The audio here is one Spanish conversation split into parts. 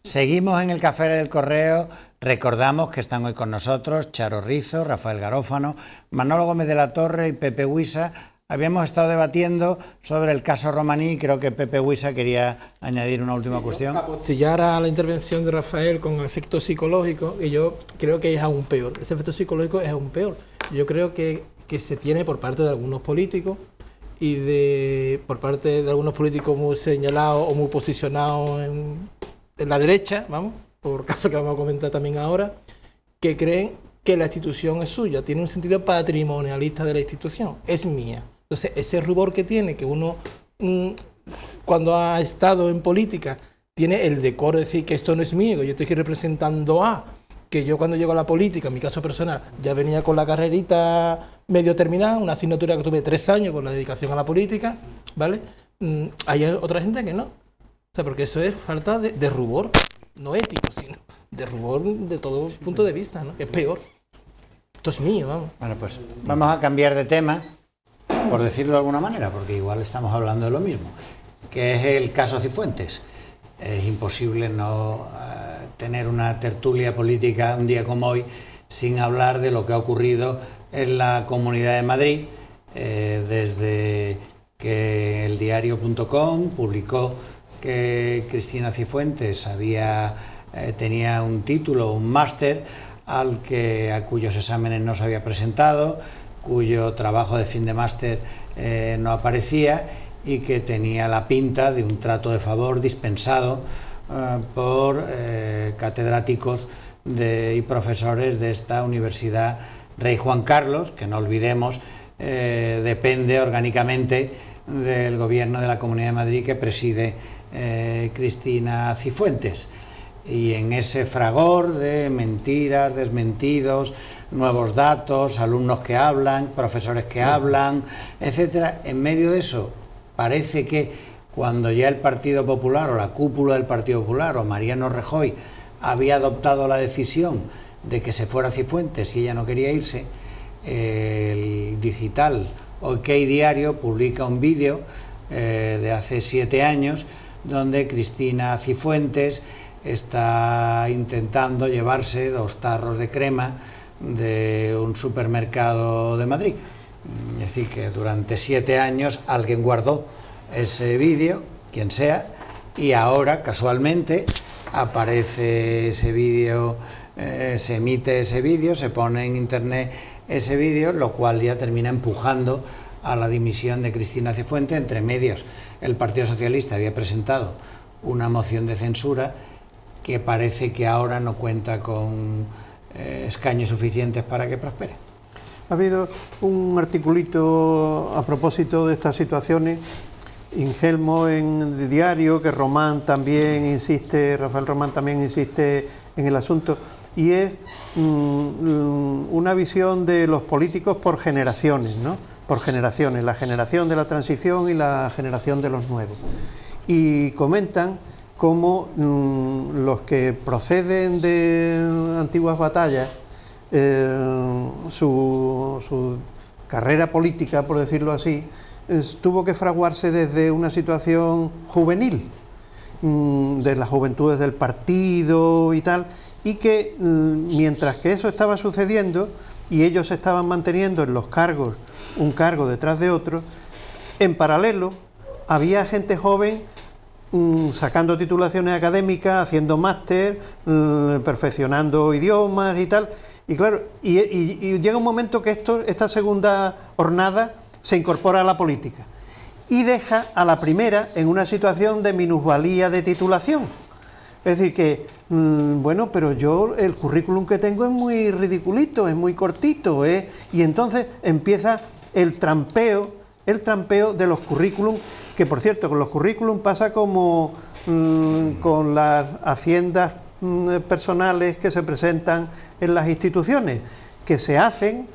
Seguimos en el Café del Correo. Recordamos que están hoy con nosotros Charo Rizo, Rafael Garófano, Manolo Gómez de la Torre y Pepe Huisa. Habíamos estado debatiendo sobre el caso Romaní y creo que Pepe Huisa quería añadir una última cuestión. Apostillar a la intervención de Rafael con efectos psicológicos, y yo creo que es aún peor. Ese efecto psicológico es aún peor. Yo creo que se tiene por parte de algunos políticos y por parte de algunos políticos muy señalados o muy posicionados en la derecha, vamos, por caso que vamos a comentar también ahora, que creen que la institución es suya, tiene un sentido patrimonialista de la institución, es mía. Entonces, ese rubor que tiene, que uno cuando ha estado en política tiene el decoro de decir que esto no es mío, yo estoy aquí representando que yo cuando llego a la política, en mi caso personal, ya venía con la carrerita medio terminada, una asignatura que tuve 3 años por la dedicación a la política, ¿vale? Hay otra gente que no. O sea, porque eso es falta de rubor, no ético, sino de rubor de todo punto de vista, ¿no? Es peor. Esto es mío, vamos. Bueno, pues vamos a cambiar de tema, por decirlo de alguna manera, porque igual estamos hablando de lo mismo, que es el caso Cifuentes. Es imposible no tener una tertulia política un día como hoy sin hablar de lo que ha ocurrido en la Comunidad de Madrid, desde que el diario.com publicó que Cristina Cifuentes tenía un título, un máster, a cuyos exámenes no se había presentado, cuyo trabajo de fin de máster no aparecía y que tenía la pinta de un trato de favor dispensado por catedráticos y profesores de esta Universidad Rey Juan Carlos, que no olvidemos depende orgánicamente del Gobierno de la Comunidad de Madrid que preside Cristina Cifuentes. Y en ese fragor de mentiras, desmentidos, nuevos datos, alumnos que hablan, profesores que hablan, etcétera, en medio de eso parece que cuando ya el Partido Popular o la cúpula del Partido Popular o Mariano Rajoy había adoptado la decisión de que se fuera Cifuentes y ella no quería irse, el digital OK Diario publica un vídeo de hace 7 años donde Cristina Cifuentes está intentando llevarse 2 tarros de crema de un supermercado de Madrid. Es decir, que durante 7 años alguien guardó ese vídeo, quien sea, y ahora casualmente aparece ese vídeo, se emite ese vídeo, se pone en internet ese vídeo, lo cual ya termina empujando a la dimisión de Cristina Cifuentes. Entre medios, el Partido Socialista había presentado una moción de censura que parece que ahora no cuenta con escaños suficientes para que prospere. Ha habido un articulito a propósito de estas situaciones, ingelmo en el diario, que Rafael Román también insiste en el asunto, y es una visión de los políticos por generaciones, ¿no? Por generaciones, la generación de la transición y la generación de los nuevos. Y comentan cómo los que proceden de antiguas batallas, su carrera política, por decirlo así, tuvo que fraguarse desde una situación juvenil, de las juventudes del partido y tal, y que mientras que eso estaba sucediendo y ellos estaban manteniendo en los cargos un cargo detrás de otro, en paralelo había gente joven sacando titulaciones académicas, haciendo máster, perfeccionando idiomas y tal, y claro, y llega un momento que esta segunda hornada se incorpora a la política y deja a la primera en una situación de minusvalía de titulación. Es decir que, bueno, pero yo el currículum que tengo es muy ridiculito, es muy cortito, y entonces empieza el trampeo de los currículum, que por cierto, con los currículum pasa como con las haciendas personales que se presentan en las instituciones, que se hacen,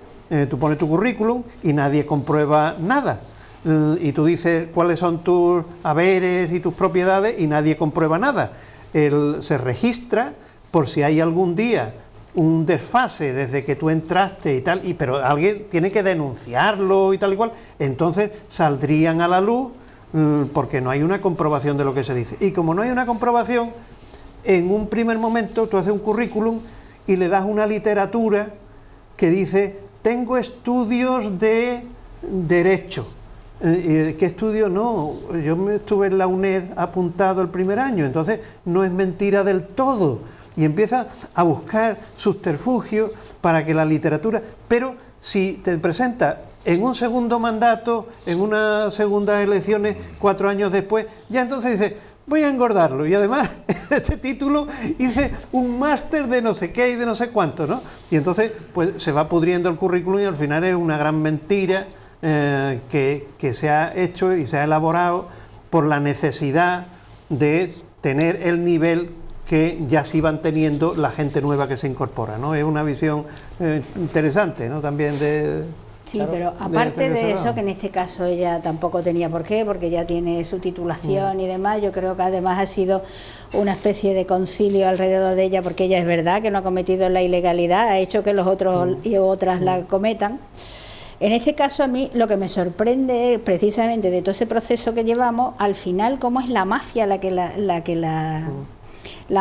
tú pones tu currículum y nadie comprueba nada, y tú dices cuáles son tus haberes y tus propiedades y nadie comprueba nada. Se registra por si hay algún día un desfase desde que tú entraste y tal, pero alguien tiene que denunciarlo y tal y cual, entonces saldrían a la luz porque no hay una comprobación de lo que se dice. Y como no hay una comprobación, en un primer momento tú haces un currículum y le das una literatura que dice, tengo estudios de Derecho. ¿Qué estudio? No, yo estuve en la UNED apuntado el primer año, entonces no es mentira del todo. Y empieza a buscar subterfugios para que la literatura... Pero si te presenta en un segundo mandato, en unas segundas elecciones, 4 años después, ya entonces dice, voy a engordarlo. Y además, este título, hice un máster de no sé qué y de no sé cuánto, ¿no? Y entonces, pues se va pudriendo el currículum y al final es una gran mentira que se ha hecho y se ha elaborado por la necesidad de tener el nivel que ya se iban teniendo la gente nueva que se incorpora, ¿no? Es una visión interesante, ¿no? También de... Sí, claro, pero aparte de eso, que en este caso ella tampoco tenía por qué, porque ya tiene su titulación y demás, yo creo que además ha sido una especie de concilio alrededor de ella, porque ella es verdad que no ha cometido la ilegalidad, ha hecho que los otros y otras la cometan. En este caso a mí lo que me sorprende precisamente de todo ese proceso que llevamos, al final cómo es la mafia la que la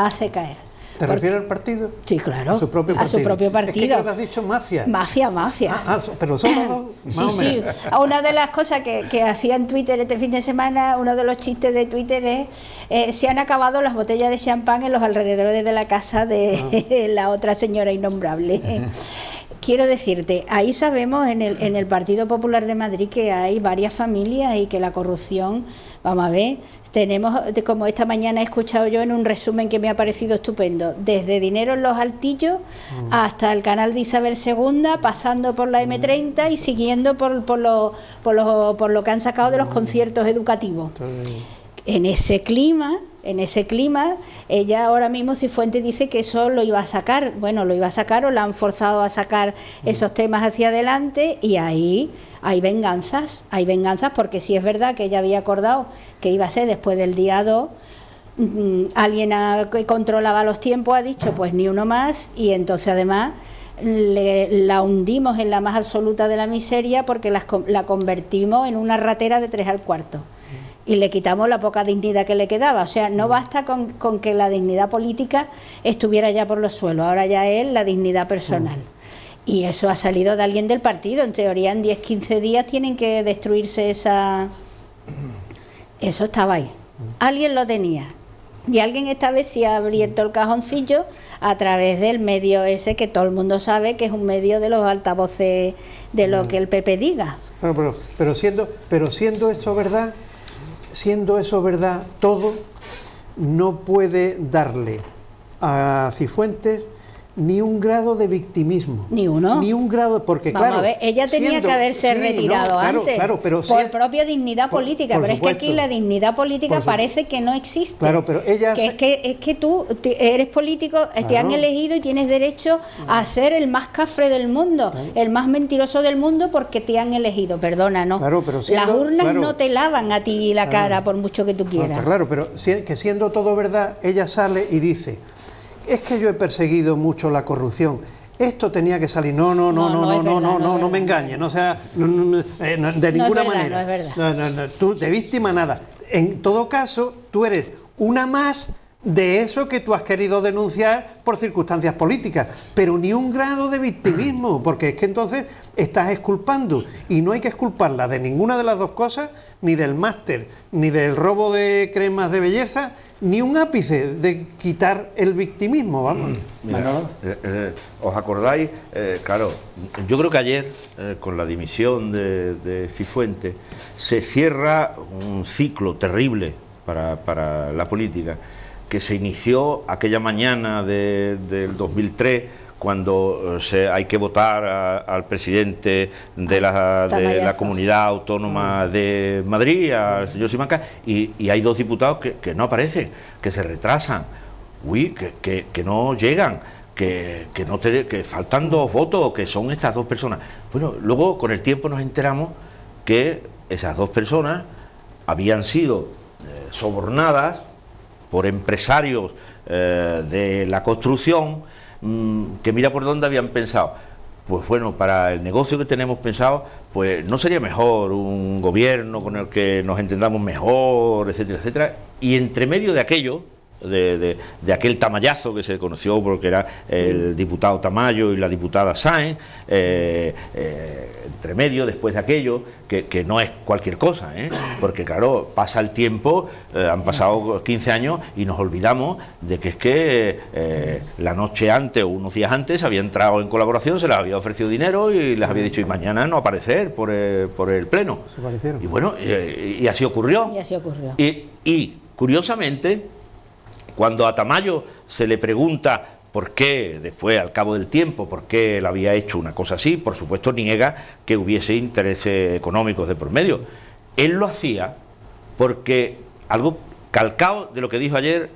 hace caer. ¿Te refieres al partido? Sí, claro, a su propio partido. A su propio partido. Es que creo que has dicho mafia. Mafia. Pero son los dos, más o menos. Sí. Una de las cosas que hacía en Twitter este fin de semana, uno de los chistes de Twitter es se han acabado las botellas de champán en los alrededores de la casa de la otra señora innombrable. Quiero decirte, ahí sabemos en el Partido Popular de Madrid que hay varias familias y que la corrupción, vamos a ver, tenemos, como esta mañana he escuchado yo en un resumen que me ha parecido estupendo, desde dinero en los altillos hasta el canal de Isabel II, pasando por la M30 y siguiendo por lo que han sacado de los conciertos educativos. En ese clima, ella ahora mismo Cifuentes dice que eso lo iba a sacar. Bueno, lo iba a sacar o la han forzado a sacar esos temas hacia adelante y ahí hay venganzas porque sí es verdad que ella había acordado que iba a ser después del día 2. Alguien que controlaba los tiempos ha dicho pues ni uno más y entonces además la hundimos en la más absoluta de la miseria porque la convertimos en una ratera de 3 al cuarto. Y le quitamos la poca dignidad que le quedaba. O sea, no basta con que la dignidad política estuviera ya por los suelos, ahora ya es la dignidad personal. Y eso ha salido de alguien del partido. En teoría, en 10-15 días tienen que destruirse esa... Eso estaba ahí. Alguien lo tenía. Y alguien esta vez sí ha abierto el cajoncillo a través del medio ese que todo el mundo sabe que es un medio de los altavoces de lo que el PP diga. Bueno, pero siendo eso verdad... Siendo eso verdad, todo no puede darle a Cifuentes ni un grado de victimismo. Ni uno. Ni un grado, porque vamos claro... a ver, ella tenía que haberse retirado antes, pero por propia dignidad política, pero supuesto, es que aquí la dignidad política parece que no existe. Claro, pero ella... Es que tú eres político, te han elegido y tienes derecho a ser el más cafre del mundo, el más mentiroso del mundo porque te han elegido, perdona, ¿no? Claro, pero siendo, las urnas no te lavan a ti la cara por mucho que tú quieras. No, claro, pero que siendo todo verdad, ella sale y dice... Es que yo he perseguido mucho la corrupción. Esto tenía que salir. No me engañes. No sea de ninguna manera. No es verdad. No, tú de víctima nada. En todo caso, tú eres una más de eso que tú has querido denunciar por circunstancias políticas, pero ni un grado de victimismo, porque es que entonces estás exculpando y no hay que exculparla de ninguna de las dos cosas, ni del máster, ni del robo de cremas de belleza, ni un ápice de quitar el victimismo, vamos. Mira, ¿os acordáis? Claro, yo creo que ayer, con la dimisión de Cifuentes, se cierra un ciclo terrible para la política, que se inició aquella mañana del 2003, cuando hay que votar al presidente de la Comunidad Autónoma de Madrid, al señor Simancas, y hay 2 diputados que no aparecen, que se retrasan, que no llegan, que faltan 2 votos, que son estas 2 personas. Bueno, luego con el tiempo nos enteramos que esas 2 personas habían sido sobornadas por empresarios de la construcción, que mira por dónde habían pensado. Pues bueno, para el negocio que tenemos pensado, pues no sería mejor un gobierno con el que nos entendamos mejor, etcétera, etcétera. Y entre medio de aquello, de aquel tamallazo que se conoció porque era el diputado Tamayo y la diputada Sáenz, entre medio, después de aquello, que no es cualquier cosa, porque claro, pasa el tiempo, han pasado 15 años y nos olvidamos de que es que la noche antes o unos días antes había entrado en colaboración, se les había ofrecido dinero y les había dicho, y mañana no aparecer por el pleno. Y bueno, y así ocurrió. Y así ocurrió. Y curiosamente, cuando a Tamayo se le pregunta por qué, después, al cabo del tiempo, por qué él había hecho una cosa así, por supuesto niega que hubiese intereses económicos de por medio. Él lo hacía porque, algo calcado de lo que dijo ayer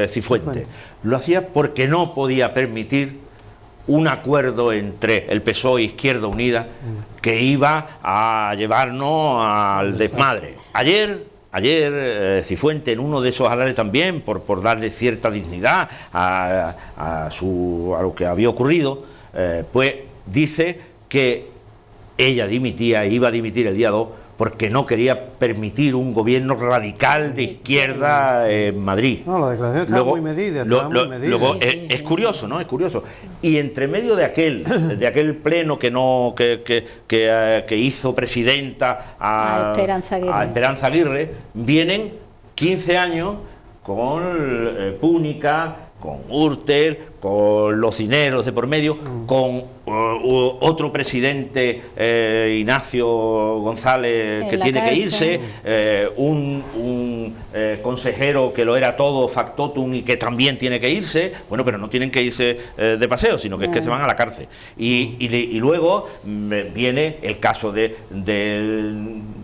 Cifuentes, lo hacía porque no podía permitir un acuerdo entre el PSOE e Izquierda Unida que iba a llevarnos al desmadre. Ayer Cifuentes, en uno de esos alares también, por darle cierta dignidad a lo que había ocurrido, pues dice que ella iba a dimitir el día 2 porque no quería permitir un gobierno radical de izquierda en Madrid. No, la declaración estaba muy medida. Luego es curioso, ¿no? Es curioso. Y entre medio de aquel pleno que hizo presidenta a Esperanza Aguirre, vienen 15 años con Púnica, con Gürtel, con los dineros de por medio, con otro presidente, Ignacio González, que tiene que irse, un consejero que lo era todo, factotum, y que también tiene que irse. Bueno, pero no tienen que irse de paseo, sino que es que se van a la cárcel. Y luego viene el caso de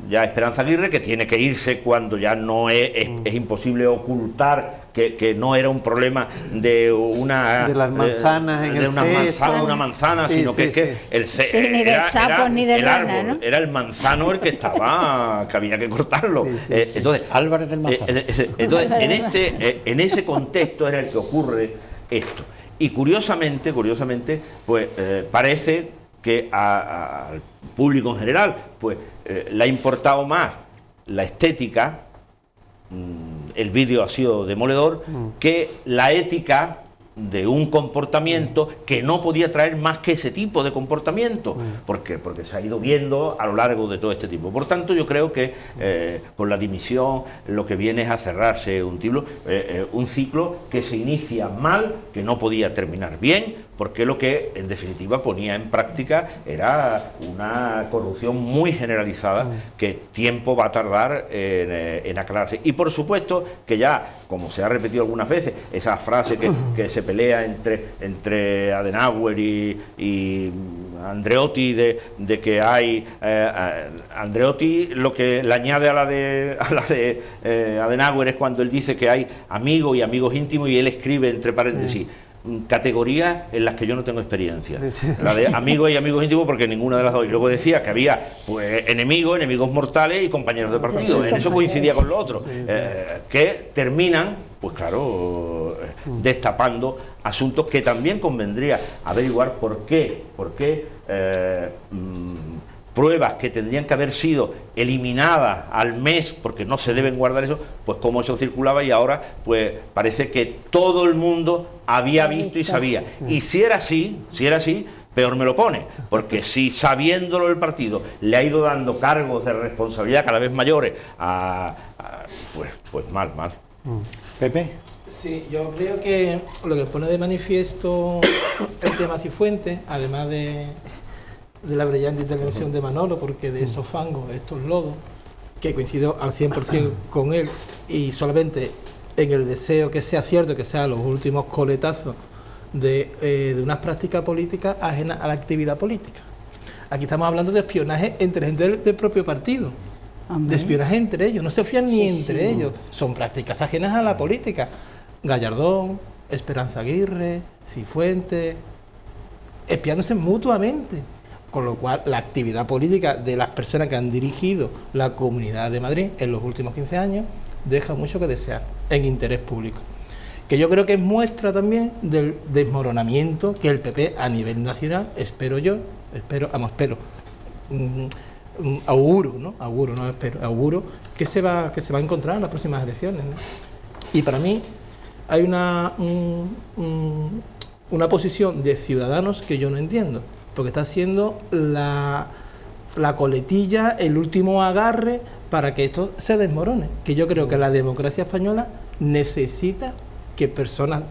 ya Esperanza Aguirre, que tiene que irse cuando ya no es imposible ocultar que no era un problema de las manzanas una manzana, sino que es que ni de sapos ni de rana, ¿no? Era el manzano el que estaba, que había que cortarlo. Entonces, Álvarez del Manzano. Entonces, en ese contexto era el que ocurre esto. Y curiosamente, pues parece que al público en general, pues le ha importado más la estética. El vídeo ha sido demoledor, que la ética de un comportamiento que no podía traer más que ese tipo de comportamiento, porque se ha ido viendo a lo largo de todo este tiempo. Por tanto, yo creo que con la dimisión lo que viene es a cerrarse un ciclo que se inicia mal, que no podía terminar bien, porque lo que en definitiva ponía en práctica era una corrupción muy generalizada que tiempo va a tardar en aclararse. Y por supuesto que ya, como se ha repetido algunas veces, esa frase que se pelea entre Adenauer y Andreotti de que hay Andreotti, lo que le añade a la de Adenauer es cuando él dice que hay amigos y amigos íntimos, y él escribe entre paréntesis categorías en las que yo no tengo experiencia. La de amigos y amigos íntimos, porque ninguna de las dos. Y luego decía que había pues enemigos mortales y compañeros de partido. En eso coincidía con lo otro. Que terminan, pues claro, destapando asuntos que también convendría averiguar por qué pruebas que tendrían que haber sido eliminadas al mes porque no se deben guardar eso, pues cómo eso circulaba, y ahora pues parece que todo el mundo había visto y sabía. Y si era así, peor me lo pone, porque si sabiéndolo el partido le ha ido dando cargos de responsabilidad cada vez mayores pues mal. Pepe. Sí, yo creo que lo que pone de manifiesto el tema Cifuentes, además de la brillante intervención de Manolo, porque de esos fangos, estos lodos, que coincido al 100% con él, y solamente en el deseo que sea cierto, que sean los últimos coletazos de unas prácticas políticas ajenas a la actividad política. Aquí estamos hablando de espionaje entre gente del propio partido, de espionaje entre ellos, no se fían ni entre ellos, son prácticas ajenas a la política. Gallardón, Esperanza Aguirre, Cifuentes, espiándose mutuamente. Con lo cual, la actividad política de las personas que han dirigido la Comunidad de Madrid en los últimos 15 años deja mucho que desear en interés público. Que yo creo que es muestra también del desmoronamiento que el PP a nivel nacional, auguro que se va a encontrar en las próximas elecciones, ¿no? Y para mí, hay una posición de Ciudadanos que yo no entiendo, porque está haciendo la coletilla, el último agarre para que esto se desmorone. Que yo creo que la democracia española necesita que personas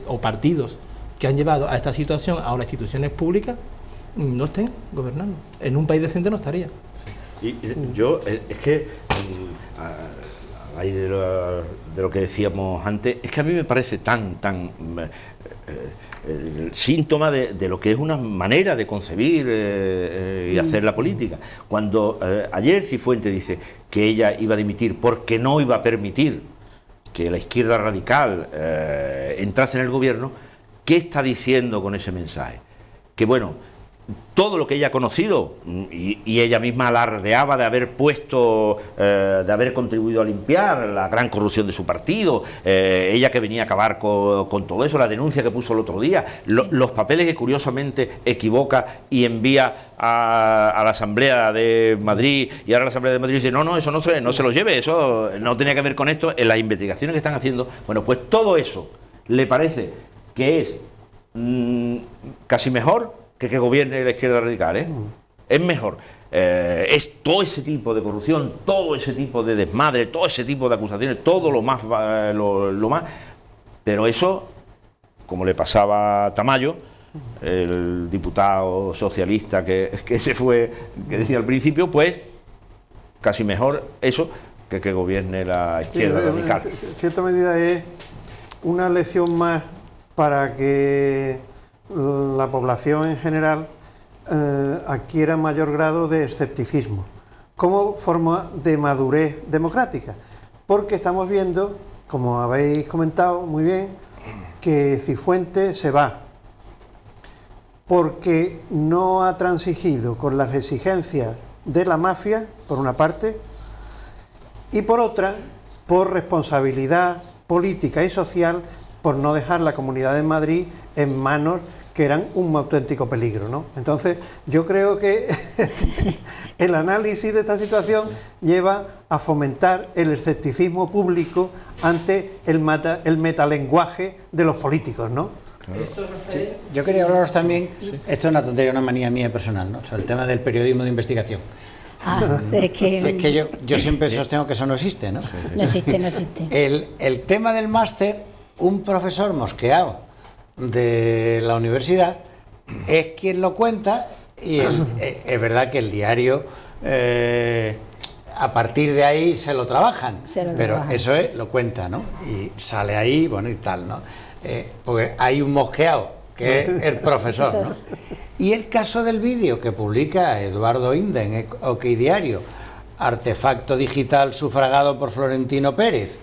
o partidos que han llevado a esta situación a las instituciones públicas no estén gobernando. En un país decente no estaría. Y yo, es que, al aire de lo que decíamos antes, es que a mí me parece tan el síntoma de lo que es una manera de concebir y hacer la política. Cuando ayer Cifuentes dice que ella iba a dimitir porque no iba a permitir que la izquierda radical entrase en el gobierno, ¿qué está diciendo con ese mensaje? Que bueno, todo lo que ella ha conocido, y ella misma alardeaba de haber puesto, de haber contribuido a limpiar la gran corrupción de su partido, ella que venía a acabar con todo eso, la denuncia que puso el otro día, los papeles que curiosamente equivoca y envía a la Asamblea de Madrid, y ahora la Asamblea de Madrid dice, no, eso no se los lleve, eso no tenía que ver con esto, en las investigaciones que están haciendo. Bueno, pues todo eso le parece que es casi mejor que gobierne la izquierda radical, ¿eh? Es mejor. Es todo ese tipo de corrupción, todo ese tipo de desmadre, todo ese tipo de acusaciones, todo lo más, pero eso, como le pasaba a Tamayo, el diputado socialista que se fue, que decía al principio, pues casi mejor eso que gobierne la izquierda radical. En cierta medida es una lección más para que la población en general adquiera mayor grado de escepticismo como forma de madurez democrática, porque estamos viendo, como habéis comentado muy bien, que Cifuentes se va porque no ha transigido con las exigencias de la mafia, por una parte, y por otra, por responsabilidad política y social, por no dejar la Comunidad de Madrid en manos que eran un auténtico peligro, ¿no? Entonces, yo creo que el análisis de esta situación lleva a fomentar el escepticismo público ante el metalenguaje de los políticos, ¿no? Claro. Sí. Yo quería hablaros también, esto es una tontería, una manía mía personal, ¿no? Sobre el tema del periodismo de investigación. Es que yo siempre sostengo que eso no existe, ¿no? No existe. El tema del máster, un profesor mosqueado de la universidad es quien lo cuenta, y es verdad que el diario a partir de ahí se lo trabajan, pero eso lo cuenta, ¿no? Y sale ahí, bueno, y tal, ¿no? Porque hay un mosqueado que es el profesor, ¿no? Y el caso del vídeo que publica Eduardo Inda en OK Diario, artefacto digital sufragado por Florentino Pérez,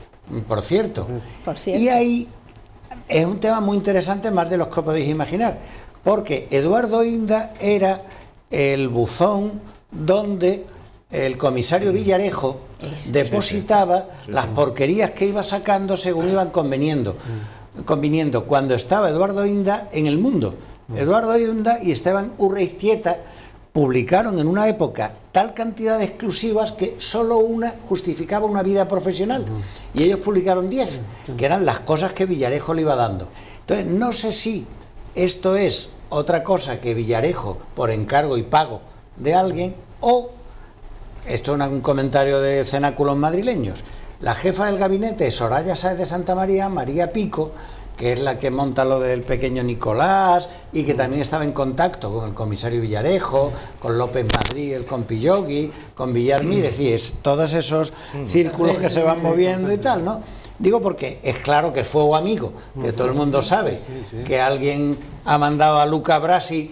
por cierto. Y ahí es un tema muy interesante, más de los que podéis imaginar, porque Eduardo Inda era el buzón donde el comisario Villarejo depositaba las porquerías que iba sacando según iban conviniendo cuando estaba Eduardo Inda en El Mundo. Eduardo Inda y Esteban Urreiztieta publicaron en una época tal cantidad de exclusivas que solo una justificaba una vida profesional, y ellos publicaron 10, que eran las cosas que Villarejo le iba dando. Entonces, no sé si esto es otra cosa que Villarejo, por encargo y pago de alguien, o esto es un comentario de cenáculos madrileños. La jefa del gabinete, Soraya Sáez de Santa María, María Pico, que es la que monta lo del pequeño Nicolás y que también estaba en contacto con el comisario Villarejo, con López Madrid, el compillogui, con Villarmir, es decir, todos esos círculos que se van moviendo y tal, ¿no? Digo porque es claro que es fuego amigo, que todo el mundo sabe que alguien ha mandado a Luca Brasi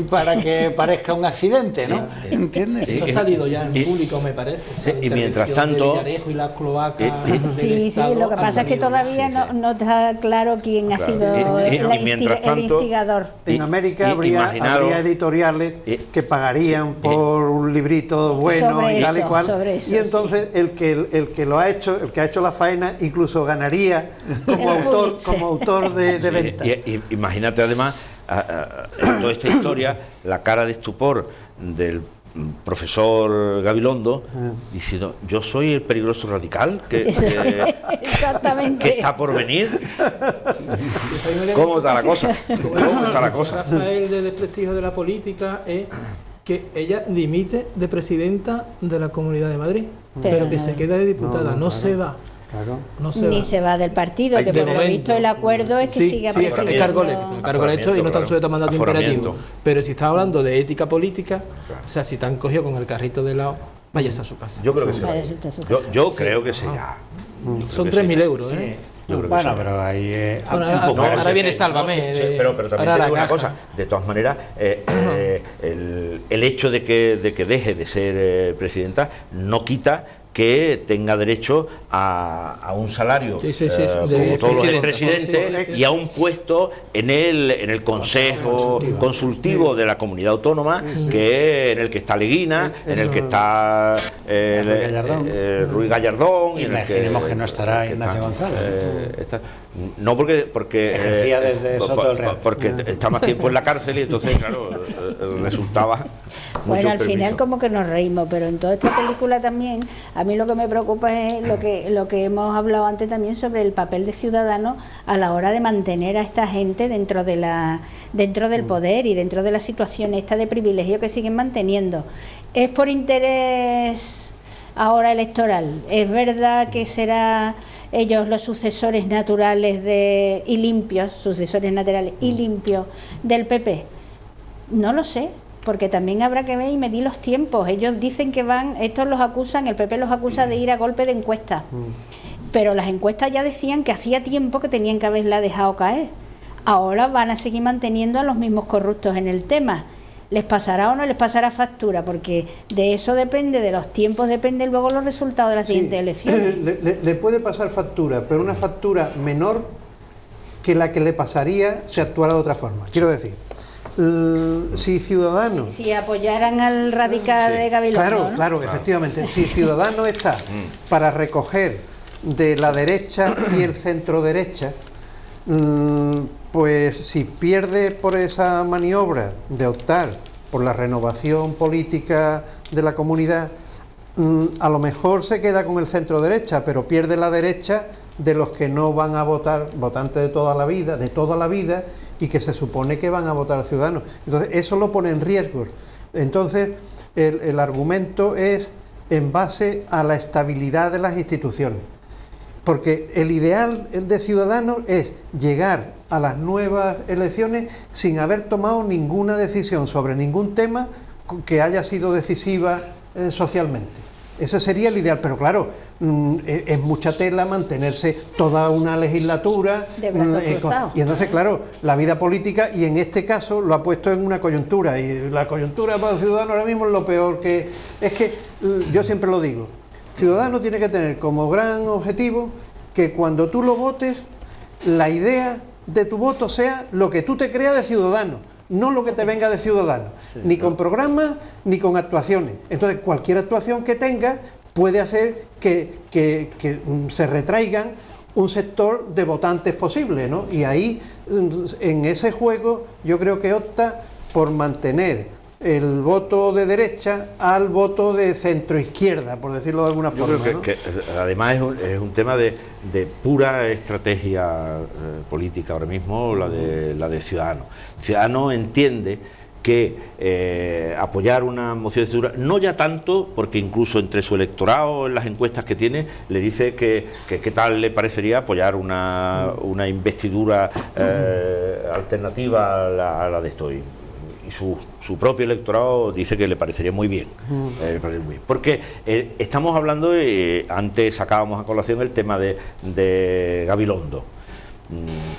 para que parezca un accidente, ¿no? ¿Entiendes? Eso ha salido ya en público, me parece. Sí, y mientras tanto, de Villarejo y la cloaca sí, lo que pasa es que todavía no está claro quién ha sido el instigador. En América habría editoriales que pagarían por un librito bueno y tal y cual, y entonces el que lo ha hecho, el que ha hecho la faena, incluso ganaría como autor de venta. Imagínate además en toda esta historia la cara de estupor del profesor Gabilondo diciendo: yo soy el peligroso radical Exactamente. que está por venir. ¿Cómo está la cosa? ¿Cómo está la cosa? Rafael, de desprestigio de la política, es que ella dimite de presidenta de la Comunidad de Madrid, pero que se queda de diputada, no se va. Claro. No Ni se va del partido, que de por lo momento. visto el acuerdo es que siga sí, presidiendo. es cargo electo y no están sujetos a mandato imperativo. Pero si está hablando de ética política, o sea, si están cogido con el carrito de lado, váyase a su casa. Yo creo que se va. Váyase usted a su casa. Yo creo que se irá. Son 3.000 euros, Sí. ¿eh? Yo creo que Bueno, sí. pero ahí Ahora viene Sálvame. Pero también te digo una cosa, de todas maneras, el hecho de que deje de ser presidenta no quita que tenga derecho a un salario Sí, sí, como todos los expresidentes sí. y a un puesto en el Consejo Consultivo de la Comunidad Autónoma, que en el que está Leguina, en el que está Ruiz Gallardón, y imaginemos que no estará Ignacio González. No, porque ejercía desde Soto del Real. porque está más tiempo en la cárcel y entonces, claro, resultaba Bueno, mucho al final permiso. como que nos reímos, pero en toda esta película también, a mí lo que me preocupa es lo que hemos hablado antes también sobre el papel de ciudadano a la hora de mantener a esta gente dentro del poder y dentro de la situación esta de privilegio que siguen manteniendo. ¿Es por interés ahora electoral? ¿Es verdad que será ellos los sucesores naturales y limpios del PP? No lo sé, porque también habrá que ver y medir los tiempos. Ellos dicen que estos los acusan, el PP los acusa de ir a golpe de encuestas, pero las encuestas ya decían que hacía tiempo que tenían que haberla dejado caer. Ahora van a seguir manteniendo a los mismos corruptos en el tema. ¿Les pasará o no les pasará factura? Porque de eso depende, de los tiempos dependen luego los resultados de las siguientes elecciones. Le puede pasar factura, pero una factura menor que la que le pasaría si actuara de otra forma. Quiero decir, si Ciudadanos... Si apoyaran al radical de Gabilondo, Claro, ¿no? claro, efectivamente. Si Ciudadanos está para recoger de la derecha y el centro derecha, pues si pierde por esa maniobra de optar por la renovación política de la comunidad, a lo mejor se queda con el centro derecha, pero pierde la derecha de los que no van a votar, votantes de toda la vida, y que se supone que van a votar a Ciudadanos. Entonces eso lo pone en riesgo. Entonces el argumento es en base a la estabilidad de las instituciones. Porque el ideal de Ciudadanos es llegar a las nuevas elecciones sin haber tomado ninguna decisión sobre ningún tema que haya sido decisiva socialmente. Ese sería el ideal, pero claro, es mucha tela mantenerse toda una legislatura. De brazos cruzados. Y entonces, claro, la vida política, y en este caso lo ha puesto en una coyuntura, y la coyuntura para Ciudadanos ahora mismo es lo peor que... Es que, yo siempre lo digo, Ciudadanos tiene que tener como gran objetivo que cuando tú lo votes, la idea de tu voto sea lo que tú te creas de Ciudadanos, no lo que te venga de Ciudadanos, ni con programas ni con actuaciones. Entonces, cualquier actuación que tengas puede hacer que se retraigan un sector de votantes posible, ¿no? Y ahí, en ese juego, yo creo que opta por mantener el voto de derecha al voto de centro-izquierda, por decirlo de alguna forma. Yo creo que además es un tema de pura estrategia política ahora mismo, la de Ciudadanos. Ciudadanos entiende que apoyar una moción de censura, no ya tanto, porque incluso entre su electorado, en las encuestas que tiene, le dice que qué tal le parecería apoyar una investidura alternativa a la de esto. Y su propio electorado dice que le parecería muy bien. Porque estamos hablando, antes sacábamos a colación el tema de Gabilondo.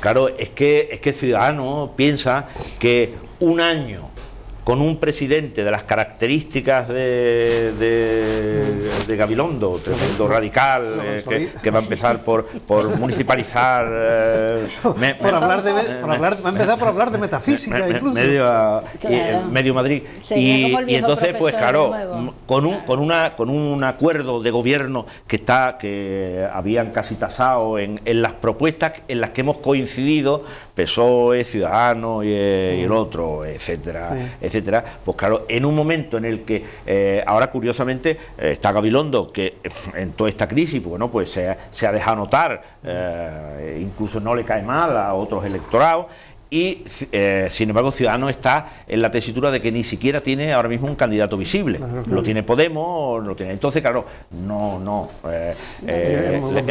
Claro, es que Ciudadanos piensa que un año con un presidente de las características de Gabilondo, tremendo radical, que va a empezar por municipalizar... va a empezar por hablar de metafísica, incluso. Medio Madrid. Y entonces, pues claro, con un acuerdo de gobierno que habían casi tasado en las propuestas en las que hemos coincidido, PSOE, Ciudadanos y el otro, etcétera, etcétera. etcétera, pues claro, en un momento en el que ahora curiosamente está Gabilondo, que en toda esta crisis, pues, bueno, pues se ha dejado notar, incluso no le cae mal a otros electorados. Y sin embargo Ciudadanos está en la tesitura de que ni siquiera tiene ahora mismo un candidato visible. Lo tiene Podemos, lo tiene. Entonces, claro, en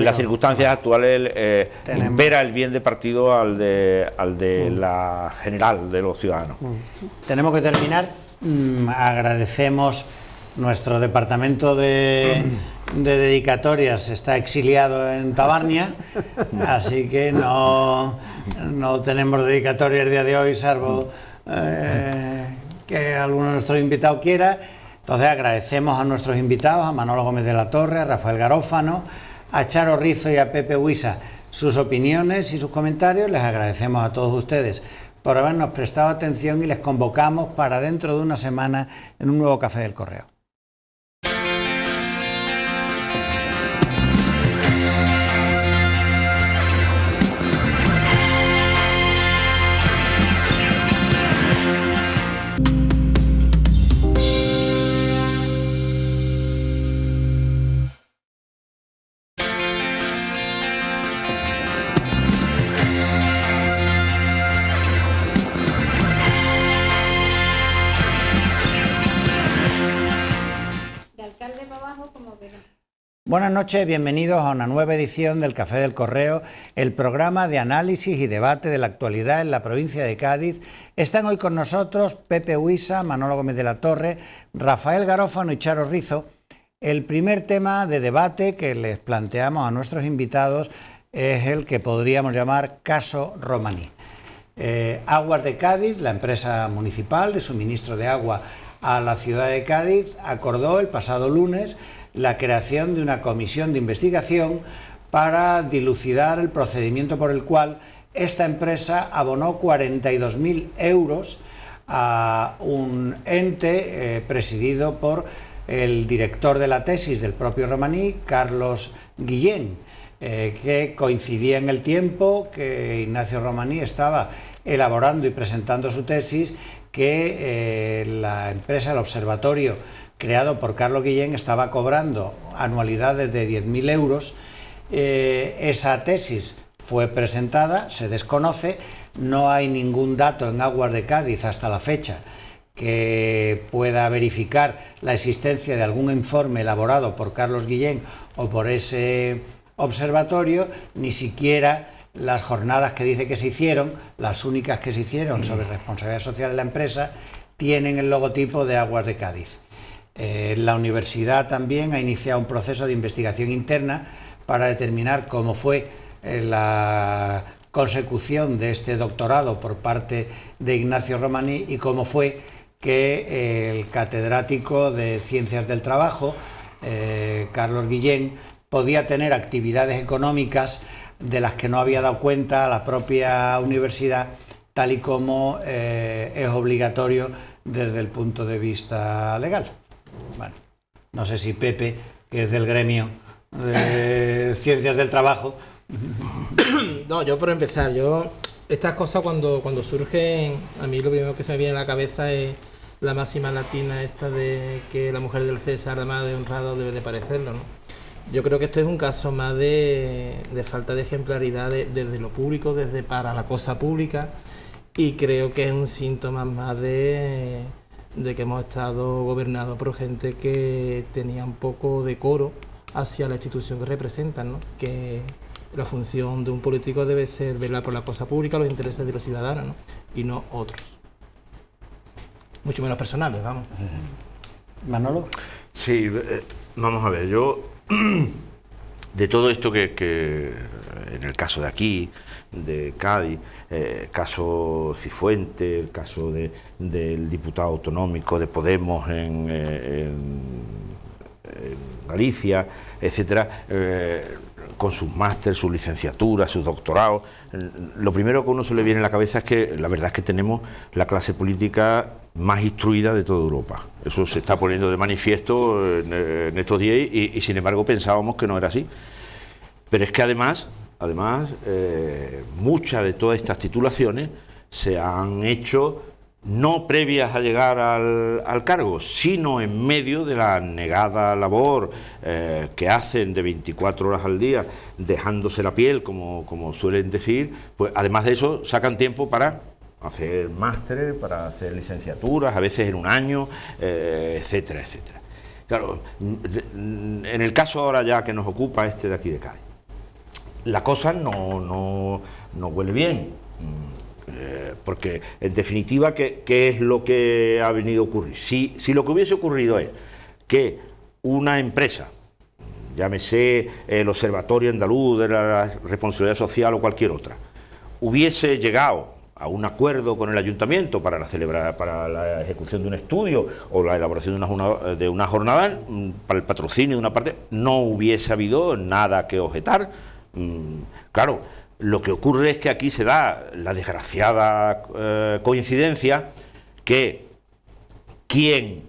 las circunstancias actuales impera el bien de partido al de la general de los ciudadanos. Tenemos que terminar. Agradecemos nuestro departamento de dedicatorias, está exiliado en Tabarnia, así que no tenemos dedicatoria el día de hoy, salvo que alguno de nuestros invitados quiera. Entonces agradecemos a nuestros invitados, a Manolo Gómez de la Torre, a Rafael Garófano, a Charo Rizo y a Pepe Huisa sus opiniones y sus comentarios. Les agradecemos a todos ustedes por habernos prestado atención y les convocamos para dentro de una semana en un nuevo Café del Correo. Buenas noches, bienvenidos a una nueva edición del Café del Correo, el programa de análisis y debate de la actualidad en la provincia de Cádiz. Están hoy con nosotros Pepe Huisa, Manolo Gómez de la Torre, Rafael Garófano y Charo Rizo. El primer tema de debate que les planteamos a nuestros invitados es el que podríamos llamar caso Romaní. Aguas de Cádiz, la empresa municipal de suministro de agua a la ciudad de Cádiz, acordó el pasado lunes la creación de una comisión de investigación para dilucidar el procedimiento por el cual esta empresa abonó 42.000 euros a un ente presidido por el director de la tesis del propio Romaní, Carlos Guillén, que coincidía en el tiempo que Ignacio Romaní estaba elaborando y presentando su tesis, que la empresa, el observatorio creado por Carlos Guillén, estaba cobrando anualidades de 10.000 euros. Esa tesis fue presentada, se desconoce, no hay ningún dato en Aguas de Cádiz hasta la fecha que pueda verificar la existencia de algún informe elaborado por Carlos Guillén o por ese observatorio, ni siquiera las jornadas que dice que se hicieron, las únicas que se hicieron sobre responsabilidad social en la empresa, tienen el logotipo de Aguas de Cádiz. La universidad también ha iniciado un proceso de investigación interna para determinar cómo fue la consecución de este doctorado por parte de Ignacio Romaní y cómo fue que el catedrático de Ciencias del Trabajo, Carlos Guillén, podía tener actividades económicas de las que no había dado cuenta la propia universidad, tal y como es obligatorio desde el punto de vista legal. Bueno, no sé si Pepe, que es del gremio de Ciencias del Trabajo. No, yo por empezar, estas cosas cuando surgen, a mí lo primero que se me viene a la cabeza es la máxima latina esta de que la mujer del César, además de honrado, debe de parecerlo, ¿no? Yo creo que esto es un caso más de falta de ejemplaridad desde lo público, desde para la cosa pública, y creo que es un síntoma más de que hemos estado gobernados por gente que tenía un poco decoro hacia la institución que representan, ¿no? Que la función de un político debe ser velar por la cosa pública, los intereses de los ciudadanos, ¿no? Y no otros. Mucho menos personales, vamos. Manolo. Sí, vamos a ver, yo de todo esto que en el caso de aquí, de Cádiz, caso Cifuentes, el caso del diputado autonómico de Podemos en Galicia, etcétera, con sus másteres, sus licenciaturas, sus doctorados, lo primero que a uno se le viene a la cabeza es que la verdad es que tenemos la clase política más instruida de toda Europa. Eso se está poniendo de manifiesto en estos días y sin embargo pensábamos que no era así. Pero es que además muchas de todas estas titulaciones se han hecho no previas a llegar al cargo, sino en medio de la negada labor que hacen de 24 horas al día, dejándose la piel, como suelen decir, pues además de eso sacan tiempo para hacer másteres, para hacer licenciaturas, a veces en un año, etcétera, etcétera. Claro, en el caso ahora ya que nos ocupa de aquí de Cádiz, la cosa no huele bien, porque en definitiva, ¿qué es lo que ha venido a ocurrir? Si lo que hubiese ocurrido es que una empresa, llámese el Observatorio Andaluz de la Responsabilidad Social o cualquier otra, hubiese llegado a un acuerdo con el ayuntamiento para la ejecución de un estudio o la elaboración de una jornada, para el patrocinio de una parte, no hubiese habido nada que objetar. Claro, lo que ocurre es que aquí se da la desgraciada coincidencia que quien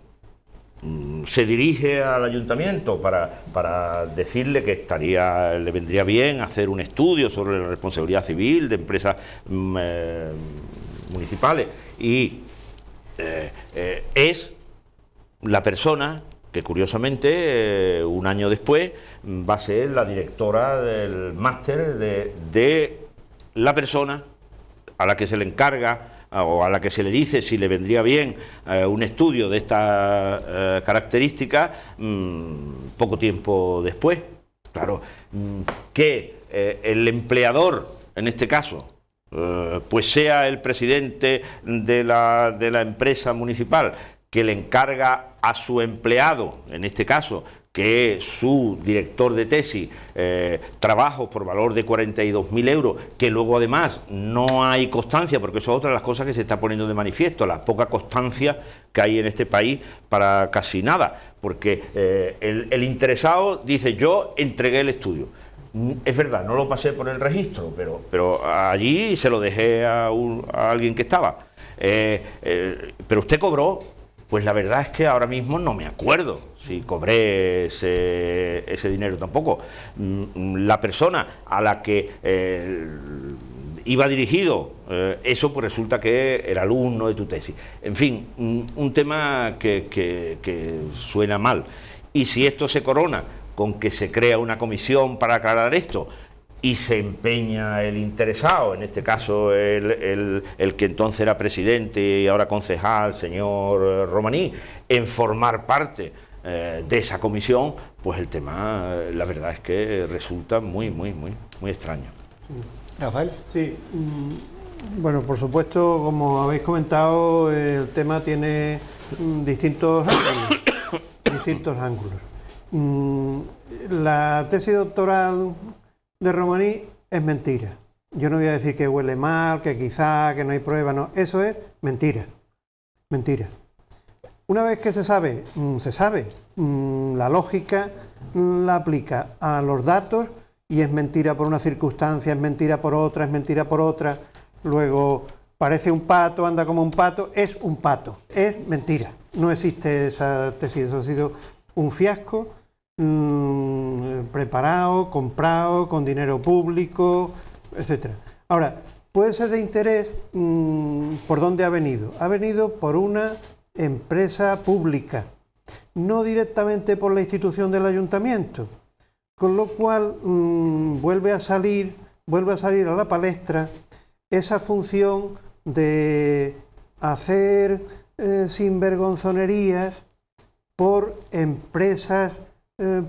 se dirige al ayuntamiento para decirle que le vendría bien hacer un estudio sobre la responsabilidad civil de empresas municipales y es la persona que curiosamente un año después va a ser la directora del máster de la persona a la que se le encarga o a la que se le dice si le vendría bien un estudio de esta característica poco tiempo después. Claro, que el empleador, en este caso, pues sea el presidente de la empresa municipal que le encarga a su empleado, en este caso, que es su director de tesis, trabajos por valor de 42.000 euros, que luego además no hay constancia, porque eso es otra de las cosas que se está poniendo de manifiesto, la poca constancia que hay en este país para casi nada, porque el interesado dice: yo entregué el estudio. Es verdad, no lo pasé por el registro, pero allí se lo dejé a alguien que estaba. Pero usted cobró. Pues la verdad es que ahora mismo no me acuerdo si cobré ese dinero tampoco. La persona a la que iba dirigido eso, pues resulta que era alumno de tu tesis. En fin, un tema que suena mal. Y si esto se corona con que se crea una comisión para aclarar esto, y se empeña el interesado, en este caso el que entonces era presidente y ahora concejal, señor Romaní, en formar parte de esa comisión, pues el tema, la verdad es que resulta muy extraño. Rafael. Sí, bueno, por supuesto, como habéis comentado, el tema tiene distintos ángulos. La tesis doctoral de Romaní es mentira. Yo no voy a decir que huele mal, que quizá, que no hay prueba, no. Eso es mentira. Mentira. Una vez que se sabe, la lógica la aplica a los datos y es mentira por una circunstancia, es mentira por otra, es mentira por otra. Luego parece un pato, anda como un pato, es un pato. Es mentira. No existe esa tesis, eso ha sido un fiasco. Preparado, comprado, con dinero público, etcétera. Ahora, puede ser de interés por dónde ha venido. Ha venido por una empresa pública, no directamente por la institución del ayuntamiento, con lo cual vuelve a salir a la palestra esa función de hacer sinvergonzonerías por empresas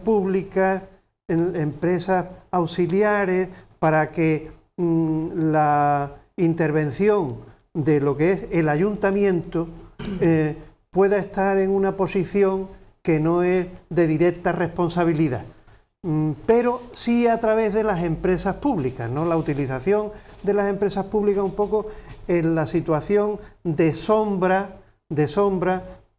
públicas, empresas auxiliares, para que la intervención de lo que es el ayuntamiento pueda estar en una posición que no es de directa responsabilidad, pero sí a través de las empresas públicas, ¿no? La utilización de las empresas públicas un poco en la situación de sombra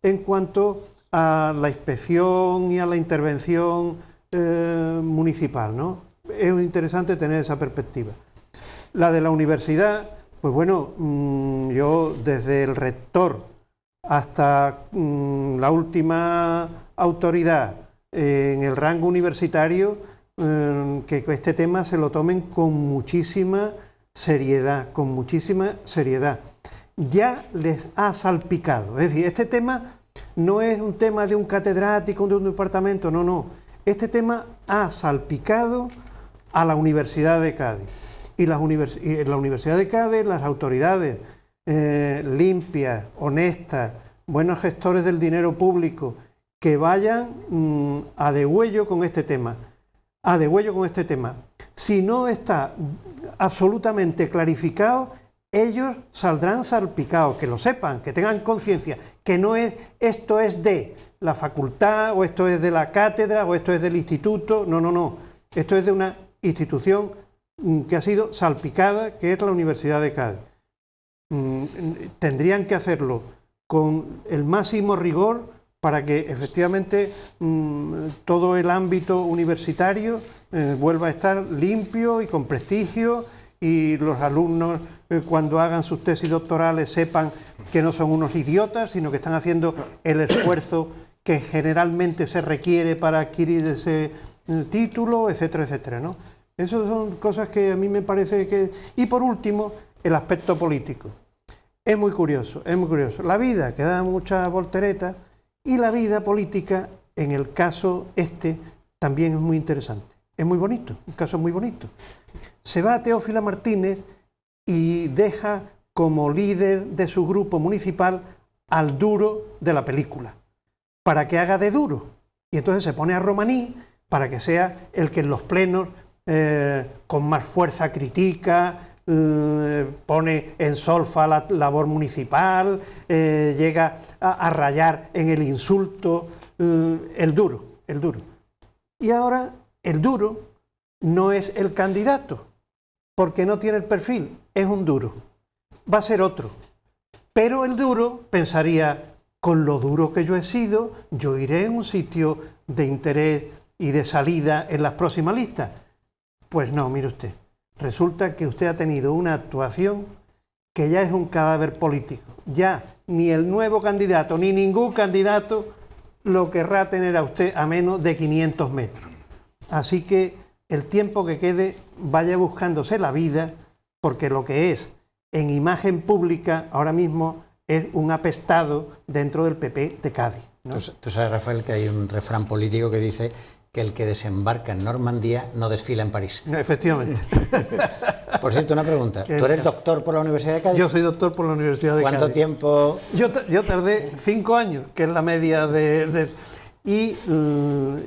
en cuanto a la inspección y a la intervención municipal, ¿no? Es interesante tener esa perspectiva. La de la universidad, pues bueno, yo desde el rector hasta la última autoridad en el rango universitario, que este tema se lo tomen con muchísima seriedad, ya les ha salpicado. Es decir, este tema no es un tema de un catedrático, de un departamento, no, no. Este tema ha salpicado a la Universidad de Cádiz. Y en la Universidad de Cádiz, las autoridades limpias, honestas, buenos gestores del dinero público, que vayan a degüello con este tema. A degüello con este tema. Si no está absolutamente clarificado, ellos saldrán salpicados, que lo sepan, que tengan conciencia, que no es esto es de la facultad, o esto es de la cátedra, o esto es del instituto, no, no, no. Esto es de una institución que ha sido salpicada, que es la Universidad de Cádiz. Tendrían que hacerlo con el máximo rigor para que efectivamente todo el ámbito universitario vuelva a estar limpio y con prestigio, y los alumnos cuando hagan sus tesis doctorales sepan que no son unos idiotas, sino que están haciendo el esfuerzo que generalmente se requiere para adquirir ese título, etcétera, etcétera, ¿no? Esas son cosas que a mí me parece que... Y por último, el aspecto político. Es muy curioso, es muy curioso. La vida, que da muchas volteretas, y la vida política, en el caso este, también es muy interesante. Es muy bonito, un caso muy bonito. Se va a Teófila Martínez y deja como líder de su grupo municipal al duro de la película, para que haga de duro. Y entonces se pone a Romaní para que sea el que en los plenos con más fuerza critica, pone en solfa la labor municipal, llega a rayar en el insulto, el duro, el duro. Y ahora el duro no es el candidato, porque no tiene el perfil, es un duro. Va a ser otro. Pero el duro pensaría, con lo duro que yo he sido, yo iré a un sitio de interés y de salida en las próximas listas. Pues no, mire usted, resulta que usted ha tenido una actuación que ya es un cadáver político. Ya ni el nuevo candidato, ni ningún candidato lo querrá tener a usted a menos de 500 metros. Así que el tiempo que quede vaya buscándose la vida, porque lo que es en imagen pública ahora mismo es un apestado dentro del PP de Cádiz, ¿no? Tú sabes, Rafael, que hay un refrán político que dice que el que desembarca en Normandía no desfila en París. Efectivamente. Por cierto, una pregunta. ¿Tú eres doctor por la Universidad de Cádiz? Yo soy doctor por la Universidad de Cádiz. ¿Cuánto tiempo? Yo tardé 5 años, que es la media y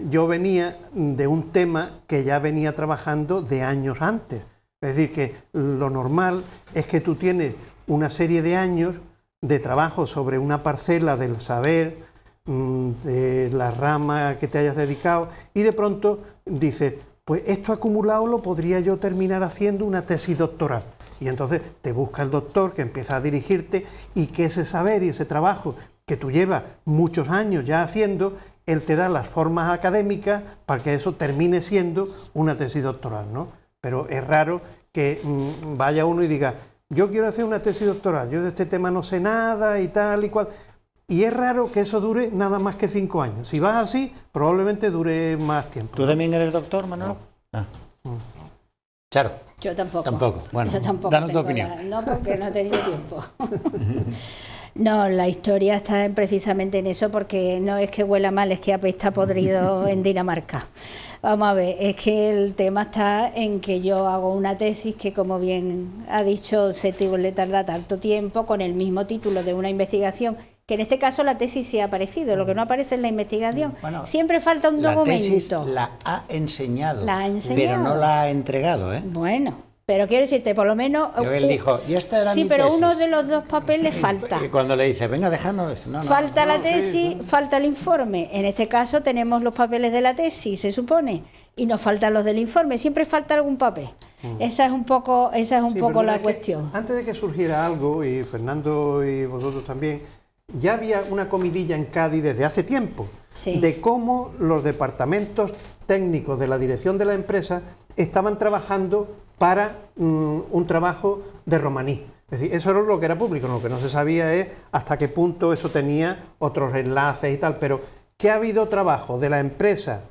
yo venía de un tema que ya venía trabajando de años antes. Es decir, que lo normal es que tú tienes una serie de años de trabajo sobre una parcela del saber, de la rama que te hayas dedicado, y de pronto dices, pues esto acumulado lo podría yo terminar haciendo una tesis doctoral. Y entonces te busca el doctor que empieza a dirigirte, y que ese saber y ese trabajo que tú llevas muchos años ya haciendo, él te da las formas académicas para que eso termine siendo una tesis doctoral, ¿no? Pero es raro que vaya uno y diga, yo quiero hacer una tesis doctoral, yo de este tema no sé nada y tal y cual. Y es raro que eso dure nada más que 5 años. Si vas así, probablemente dure más tiempo. ¿Tú también eres doctor, Manolo? No. Ah. Charo. Yo tampoco. Tampoco. Bueno, yo tampoco danos tu opinión. No, porque no he tenido tiempo. No, la historia está precisamente en eso, porque no es que huela mal, es que apesta podrido en Dinamarca. Vamos a ver, es que el tema está en que yo hago una tesis que, como bien ha dicho, se le tarda tanto tiempo, con el mismo título de una investigación, que en este caso la tesis sí ha aparecido, lo que no aparece en la investigación. Bueno, siempre falta un documento. La tesis la ha enseñado, pero no la ha entregado, ¿eh? Bueno, pero quiero decirte, por lo menos... Él dijo, y esta era mi tesis. Sí, pero uno de los dos papeles falta. Y cuando le dice, venga, déjanos, dice, no. Falta la tesis, falta el informe. En este caso tenemos los papeles de la tesis, se supone, y nos faltan los del informe. Siempre falta algún papel. Esa es un poco la cuestión. Antes de que surgiera algo, y Fernando y vosotros también, ya había una comidilla en Cádiz desde hace tiempo, sí, de cómo los departamentos técnicos de la dirección de la empresa estaban trabajando para un trabajo de Romaní. Es decir, eso era lo que era público, lo que no se sabía es hasta qué punto eso tenía otros enlaces y tal, pero que ha habido trabajo de la empresa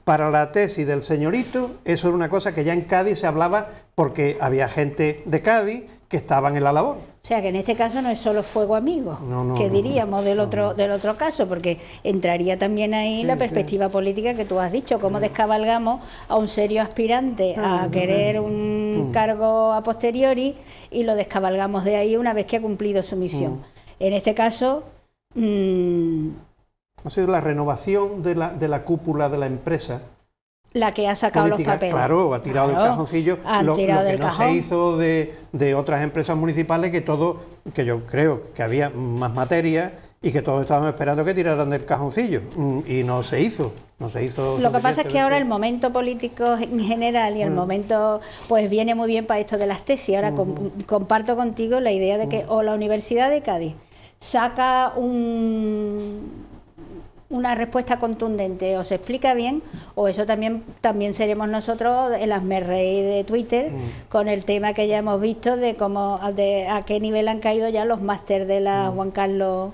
para la tesis del señorito, eso era una cosa que ya en Cádiz se hablaba, porque había gente de Cádiz que estaban en la labor. O sea que en este caso no es solo fuego amigo, que diríamos del otro caso, porque entraría también ahí la perspectiva política que tú has dicho, cómo descabalgamos a un serio aspirante a querer un cargo a posteriori y lo descabalgamos de ahí una vez que ha cumplido su misión. En este caso... ha sido la renovación de la cúpula de la empresa. La que ha sacado política, los papeles. Claro, ha tirado del cajoncillo lo que del no cajón. se hizo de otras empresas municipales, que yo creo que había más materia y que todos estábamos esperando que tiraran del cajoncillo. Y no se hizo. Lo que pasa es que ahora el momento político en general y el momento, pues viene muy bien para esto de las tesis. Ahora comparto contigo la idea de que o la Universidad de Cádiz saca una respuesta contundente o se explica bien, o eso también seremos nosotros el hazmerreír de Twitter con el tema que ya hemos visto de a qué nivel han caído ya los máster de la Juan Carlos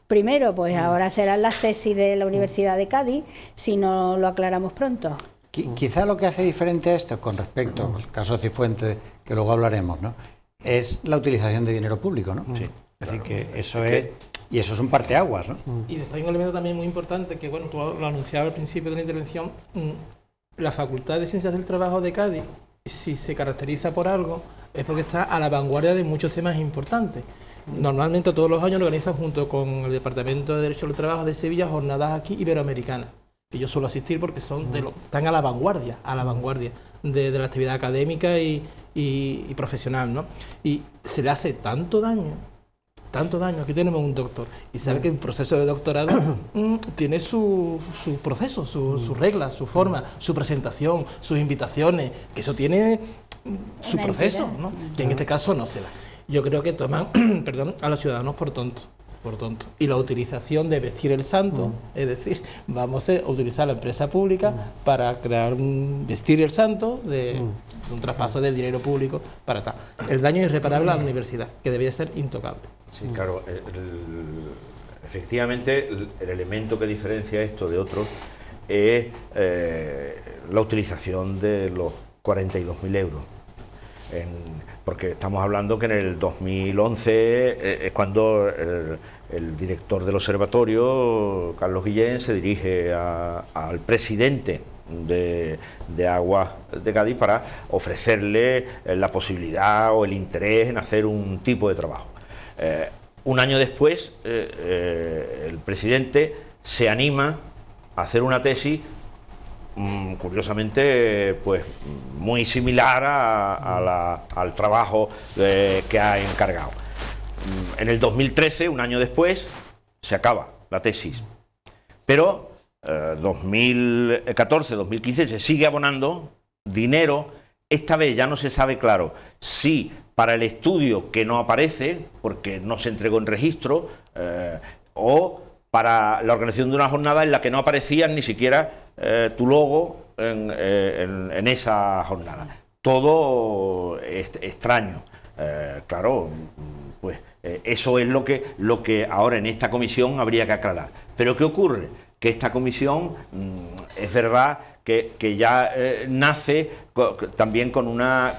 I. Pues ahora serán las tesis de la Universidad de Cádiz, si no lo aclaramos pronto. Quizá lo que hace diferente esto con respecto al caso Cifuentes, que luego hablaremos, ¿no?, es la utilización de dinero público, ¿no? Sí. Es decir, que eso es... Y eso es un parteaguas, ¿no? Y después hay un elemento también muy importante que, bueno, tú lo anunciabas al principio de la intervención, la Facultad de Ciencias del Trabajo de Cádiz, si se caracteriza por algo, es porque está a la vanguardia de muchos temas importantes. Normalmente todos los años lo organizan junto con el Departamento de Derecho del Trabajo de Sevilla jornadas aquí iberoamericanas. Y yo suelo asistir porque están a la vanguardia de la actividad académica y profesional, ¿no? Y se le hace tanto daño, aquí tenemos un doctor, y sabe que el proceso de doctorado tiene su proceso, sus reglas, su forma, su presentación, sus invitaciones, que eso tiene su proceso, ¿no? Que en este caso no se da. Yo creo que toman a los ciudadanos por tontos. Y la utilización de vestir el santo, es decir, vamos a utilizar la empresa pública para crear vestir el santo de un traspaso del dinero público para tal. El daño es irreparable a la universidad, que debía ser intocable. Sí, claro. Efectivamente, el elemento que diferencia esto de otros es la utilización de los 42.000 euros. Porque estamos hablando que en el 2011 es cuando el director del observatorio, Carlos Guillén, se dirige al presidente de Aguas de Cádiz para ofrecerle la posibilidad o el interés en hacer un tipo de trabajo. Un año después, el presidente se anima a hacer una tesis curiosamente pues muy similar al trabajo que ha encargado. En el 2013, un año después, se acaba la tesis, pero 2014-2015 se sigue abonando dinero. Esta vez ya no se sabe claro si para el estudio que no aparece porque no se entregó en registro, o para la organización de una jornada en la que no aparecían ni siquiera tu logo en esa jornada. Todo extraño. Claro, pues eso es lo que ahora en esta comisión habría que aclarar. Pero ¿qué ocurre? Que esta comisión es verdad que ya nace también con una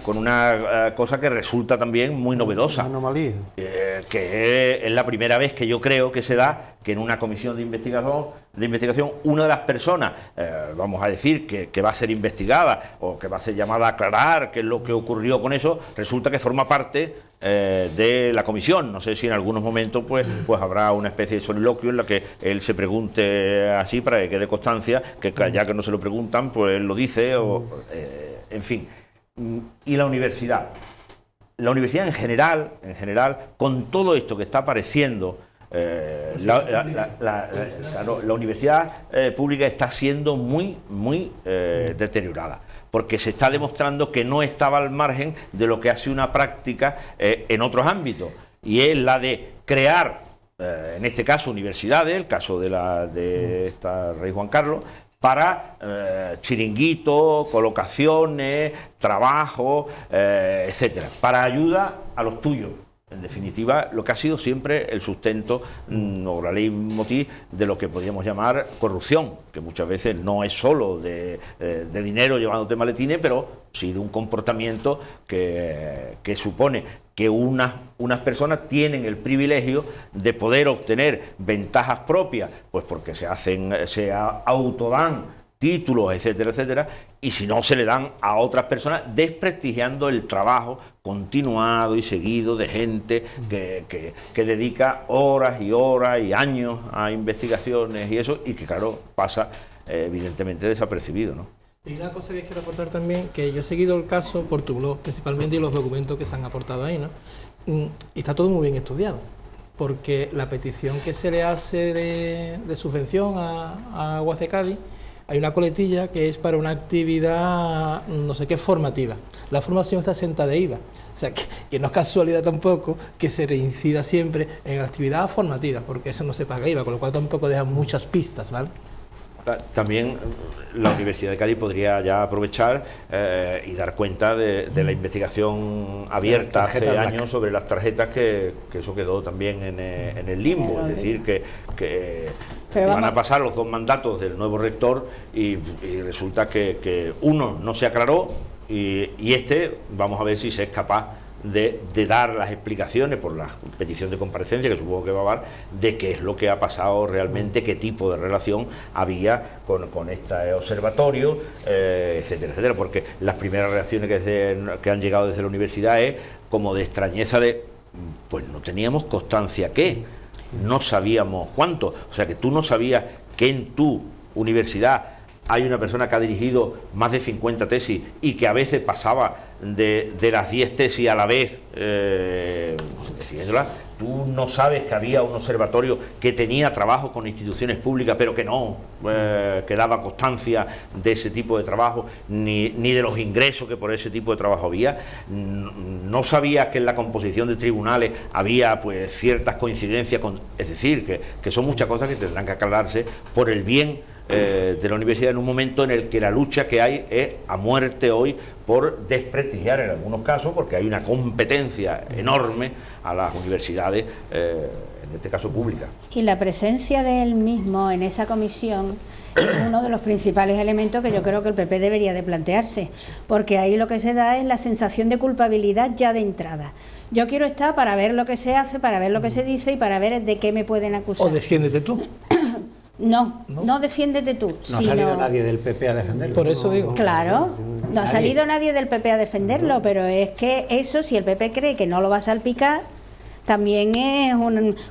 cosa que resulta también muy novedosa. Una anomalía. Que es la primera vez que yo creo que se da que en una comisión de investigación una de las personas, vamos a decir, que va a ser investigada o que va a ser llamada a aclarar qué es lo que ocurrió con eso, resulta que forma parte de la comisión. No sé si en algunos momentos pues habrá una especie de soliloquio en la que él se pregunte así para que quede constancia, que ya que no se lo preguntan, pues él lo dice, en fin. Y la universidad en general, con todo esto que está apareciendo, la universidad pública está siendo muy deteriorada, porque se está demostrando que no estaba al margen de lo que hace una práctica en otros ámbitos, y es la de crear, en este caso universidades, el caso de esta Rey Juan Carlos, para chiringuitos, colocaciones, trabajo, etcétera, para ayuda a los tuyos. En definitiva, lo que ha sido siempre el sustento o la leitmotiv de lo que podríamos llamar corrupción, que muchas veces no es solo de dinero llevándote maletines, pero sí de un comportamiento que supone que unas personas tienen el privilegio de poder obtener ventajas propias, pues porque se autodan títulos, etcétera, etcétera, y si no se le dan a otras personas, desprestigiando el trabajo continuado y seguido de gente que dedica horas y horas y años a investigaciones y eso, y que claro, pasa evidentemente desapercibido, ¿no? Y una cosa que quiero aportar también, que yo he seguido el caso por tu blog principalmente y los documentos que se han aportado ahí, ¿no? Y está todo muy bien estudiado, porque la petición que se le hace de subvención a Aguas de Cádiz, hay una coletilla que es para una actividad, no sé qué, formativa. La formación está exenta de IVA. O sea, que no es casualidad tampoco que se reincida siempre en actividad formativa, porque eso no se paga IVA, con lo cual tampoco deja muchas pistas, ¿vale? También la Universidad de Cádiz podría ya aprovechar y dar cuenta de la investigación abierta hace años sobre las tarjetas, que eso quedó también en el limbo. Es decir, que van a pasar los 2 mandatos del nuevo rector y resulta que uno no se aclaró y vamos a ver si se es capaz de dar las explicaciones por la petición de comparecencia, que supongo que va a haber, de qué es lo que ha pasado realmente, qué tipo de relación había con este observatorio, etcétera, etcétera, porque las primeras reacciones que han llegado desde la universidad es como de extrañeza pues no teníamos constancia no sabíamos cuánto, o sea que tú no sabías que en tu universidad hay una persona que ha dirigido más de 50 tesis y que a veces pasaba de las 10 tesis a la vez, diciéndolas. Tú no sabes que había un observatorio que tenía trabajo con instituciones públicas, pero que no que daba constancia de ese tipo de trabajo, ni de los ingresos que por ese tipo de trabajo había. No sabías que en la composición de tribunales había pues ciertas coincidencias es decir, que son muchas cosas que tendrán que aclararse por el bien de la universidad, en un momento en el que la lucha que hay es a muerte hoy por desprestigiar en algunos casos, porque hay una competencia enorme a las universidades, en este caso públicas. Y la presencia de él mismo en esa comisión es uno de los principales elementos que yo creo que el PP debería de plantearse, porque ahí lo que se da es la sensación de culpabilidad ya de entrada. Yo quiero estar para ver lo que se hace, para ver lo que se dice y para ver de qué me pueden acusar. O defiéndete tú. No defiéndete tú. No ha salido nadie del PP a defenderlo. Por eso digo. Claro, no ha salido nadie del PP a defenderlo, pero es que eso, si el PP cree que no lo va a salpicar, también es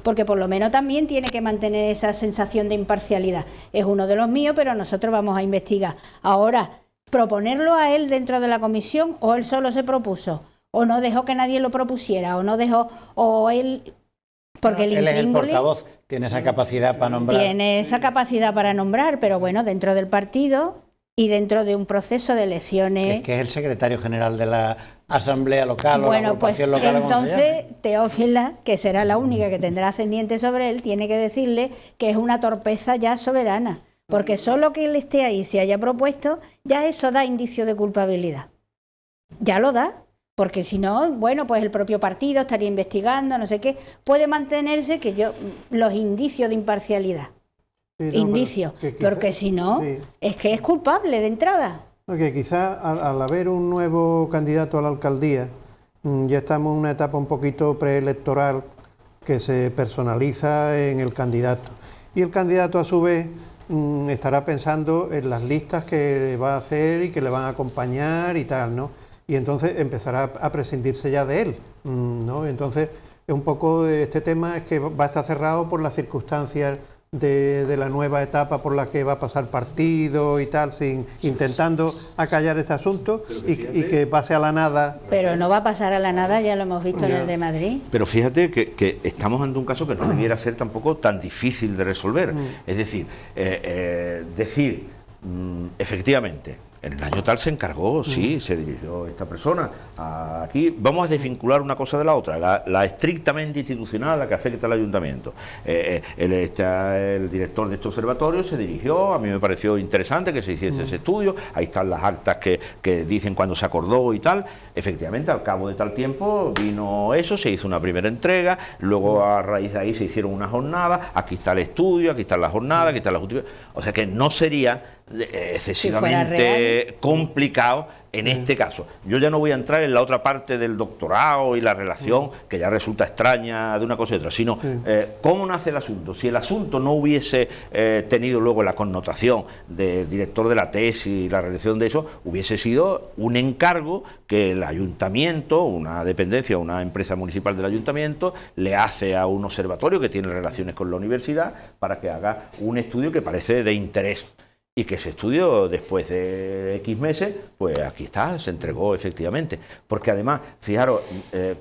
porque por lo menos también tiene que mantener esa sensación de imparcialidad. Es uno de los míos, pero nosotros vamos a investigar. Ahora, proponerlo a él dentro de la comisión, o él solo se propuso, o no dejó que nadie lo propusiera, o no dejó, o él... Porque él es el portavoz, tiene esa capacidad para nombrar. Tiene esa capacidad para nombrar, pero bueno, dentro del partido y dentro de un proceso de elecciones... Es que es el secretario general de la asamblea local, bueno, o la agrupación pues local. entonces Teófila, que será la única que tendrá ascendiente sobre él, tiene que decirle que es una torpeza ya soberana, porque solo que él esté ahí, se haya propuesto, ya eso da indicio de culpabilidad. Ya lo da. Porque si no, bueno, pues el propio partido estaría investigando, no sé qué. Puede mantenerse los indicios de imparcialidad. Sí, no, indicios. Porque si no, sí, es que es culpable de entrada. Porque quizás al haber un nuevo candidato a la alcaldía, ya estamos en una etapa un poquito preelectoral que se personaliza en el candidato. Y el candidato, a su vez, estará pensando en las listas que va a hacer y que le van a acompañar y tal, ¿no? Y entonces empezará a prescindirse ya de él, ¿no? Entonces, un poco de este tema es que va a estar cerrado por las circunstancias de la nueva etapa por la que va a pasar partido y tal, intentando acallar ese asunto y que pase a la nada. Pero no va a pasar a la nada, ya lo hemos visto en el de Madrid. Pero fíjate que estamos ante un caso que no debiera ser tampoco tan difícil de resolver. Es decir, efectivamente, en el año tal se encargó, sí, se dirigió esta persona aquí. Vamos a desvincular una cosa de la otra, la estrictamente institucional, la que afecta al ayuntamiento. El director de este observatorio se dirigió, a mí me pareció interesante que se hiciese ese estudio, ahí están las actas que dicen cuándo se acordó y tal. Efectivamente, al cabo de tal tiempo vino eso, se hizo una primera entrega, luego a raíz de ahí se hicieron unas jornadas, aquí está el estudio, aquí está la jornada, aquí está la justicia. O sea que no sería excesivamente complicado en este caso. Yo ya no voy a entrar en la otra parte del doctorado y la relación, que ya resulta extraña de una cosa y otra, sino cómo nace el asunto. Si el asunto no hubiese tenido luego la connotación de director de la tesis y la realización de eso, hubiese sido un encargo que el ayuntamiento, una dependencia, una empresa municipal del ayuntamiento, le hace a un observatorio que tiene relaciones con la universidad para que haga un estudio que parece de interés. Y que ese estudio, después de X meses, pues aquí está, se entregó efectivamente. Porque además, fijaros,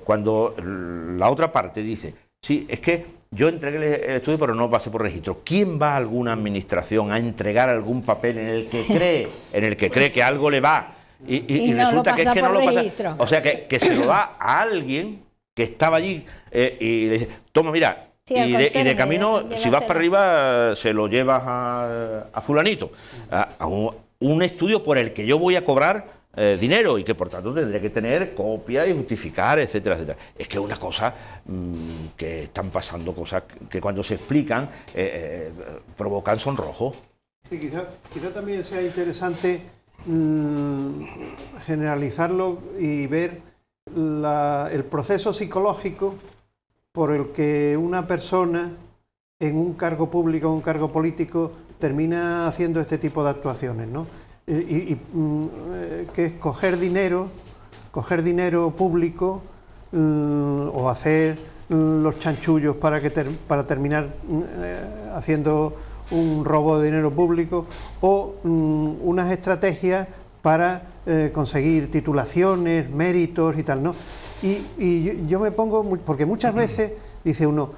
cuando la otra parte dice, sí, es que yo entregué el estudio pero no pasé por registro. ¿Quién va a alguna administración a entregar algún papel en el que cree que algo le va? Y no resulta que es que no lo registro. pasa. O sea, que se lo da a alguien que estaba allí y le dice, toma, mira. Sí, y de camino, si vas para arriba, se lo llevas a fulanito, a un estudio por el que yo voy a cobrar dinero y que por tanto tendré que tener copia y justificar, etcétera, etcétera. Es que es una cosa que están pasando cosas que cuando se explican provocan sonrojo. Sí, quizá también sea interesante generalizarlo y ver el proceso psicológico por el que una persona en un cargo público o un cargo político termina haciendo este tipo de actuaciones, ¿no? Que es coger dinero público o hacer los chanchullos para terminar haciendo un robo de dinero público o unas estrategias para conseguir titulaciones, méritos y tal, ¿no? Y yo me pongo, porque muchas veces dice uno,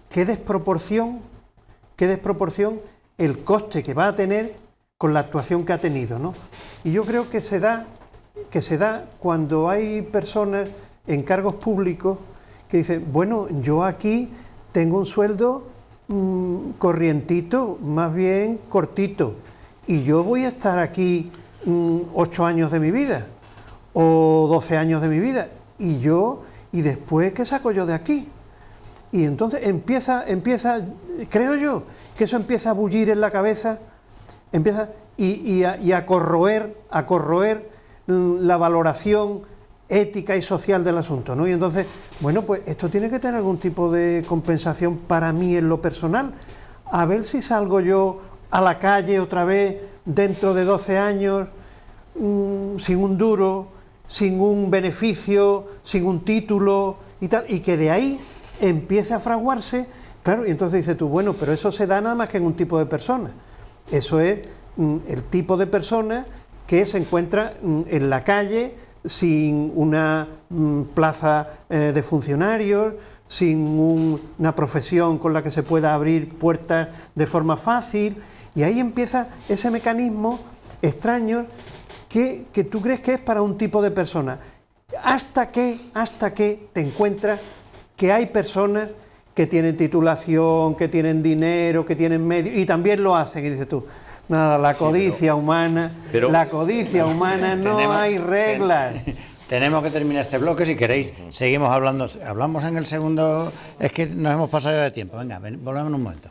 qué desproporción el coste que va a tener con la actuación que ha tenido, ¿no? Y yo creo que se da cuando hay personas en cargos públicos que dicen, bueno, yo aquí tengo un sueldo corrientito, más bien cortito, y yo voy a estar aquí 8 años de mi vida o 12 años de mi vida. Y después, ¿qué saco yo de aquí? Y entonces empieza, creo yo, que eso empieza a bullir en la cabeza, y a corroer la valoración ética y social del asunto, ¿no? Y entonces, bueno, pues esto tiene que tener algún tipo de compensación para mí en lo personal. A ver si salgo yo a la calle otra vez dentro de 12 años, sin un duro, sin un beneficio, sin un título y tal, y que de ahí empiece a fraguarse, claro, y entonces dices tú, bueno, pero eso se da nada más que en un tipo de persona. Eso es el tipo de persona que se encuentra en la calle sin una plaza de funcionarios, sin una profesión con la que se pueda abrir puertas de forma fácil, y ahí empieza ese mecanismo extraño que tú crees que es para un tipo de persona, hasta que te encuentras que hay personas que tienen titulación, que tienen dinero, que tienen medios, y también lo hacen, y dices tú, nada, la codicia humana, no hay reglas. Tenemos que terminar este bloque, si queréis, seguimos hablando, hablamos en el segundo, es que nos hemos pasado de tiempo, venga, volvemos en un momento.